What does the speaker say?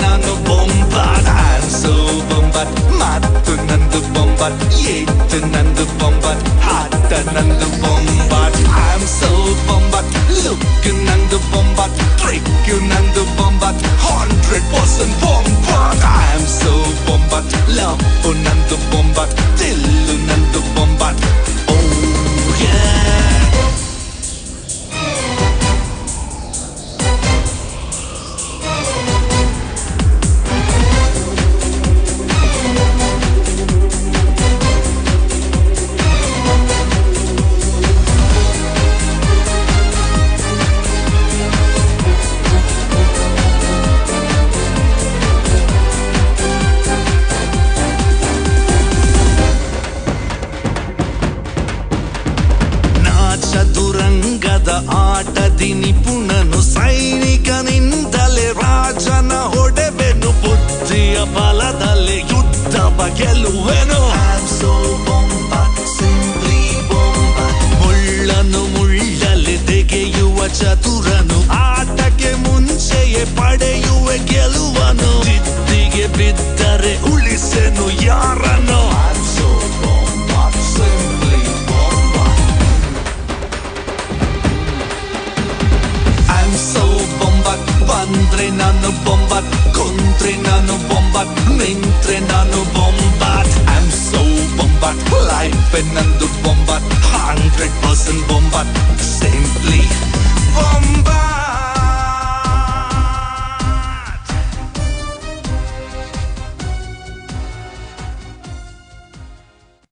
ನಾನು ಬೊಂಬಾಟ್ I'm so ಬೊಂಬಾಟ್ ಮಾತು ನಂದು ಬೊಂಬಾಟ್ ಏಟು ನಂದು ಬೊಂಬಾಟ್ ಆಟ ನಂದು ಬೊಂಬಾಟ್ I'm so ಬೊಂಬಾಟ್ ಲುಕ್ ನಂದು ಬೊಂಬಾಟ್ ಟ್ರಿಕ್ ನಂದು ಬೊಂಬಾಟ್ 100% ಬೊಂಬಾಟ್ I'm so ಬೊಂಬಾಟ್ ಲವ್ ನಂದು ಬೊಂಬಾಟ್ ದಿಲ್ಲು ನಂದು ಬೊಂಬಾಟ್ Oh yeah ಚದುರಂಗದ ಆಟದಿ ನಿಪುಣನು ಸೈನಿಕನಿಂದಲೇ ರಾಜನ ಹೊಡೆವೆನು ಬುದ್ಧಿಯ ಬಲದಲ್ಲೇ ಯುದ್ಧವ ಗೆಲ್ಲುವೆನು I'm so ಬೊಂಬಾಟ್ simply ಬೊಂಬಾಟ್ ಮುಳ್ಳನ್ನು ಮುಳ್ಳಲ್ಲಿ ತೆಗೆಯುವ ಚತುರನು ಆಟಕ್ಕೆ ಮುಂಚೆಯೇ ಪಡೆಯುವೆ ಗೆಲುವನು ಜಿದ್ದಿಗೆ ಬಿದ್ದರೆ ಉಳಿಸೆನು ಯಾರನ್ನು I'm so Bombat simply I'm so ಬೊಂಬಾಟ್ ಬಂದ್ರೆ ನಾನು ಬೊಂಬಾಟ್ ಕೊಂದ್ರೆ ನಾನು ಬೊಂಬಾಟ್ ನಿಂತ್ರೆ ನಾನು ಬೊಂಬಾಟ್ I'm so ಬೊಂಬಾಟ್ ಲೈಫ್ ನಂದು ಬೊಂಬಾಟ್ 100% ಬೊಂಬಾಟ್ simply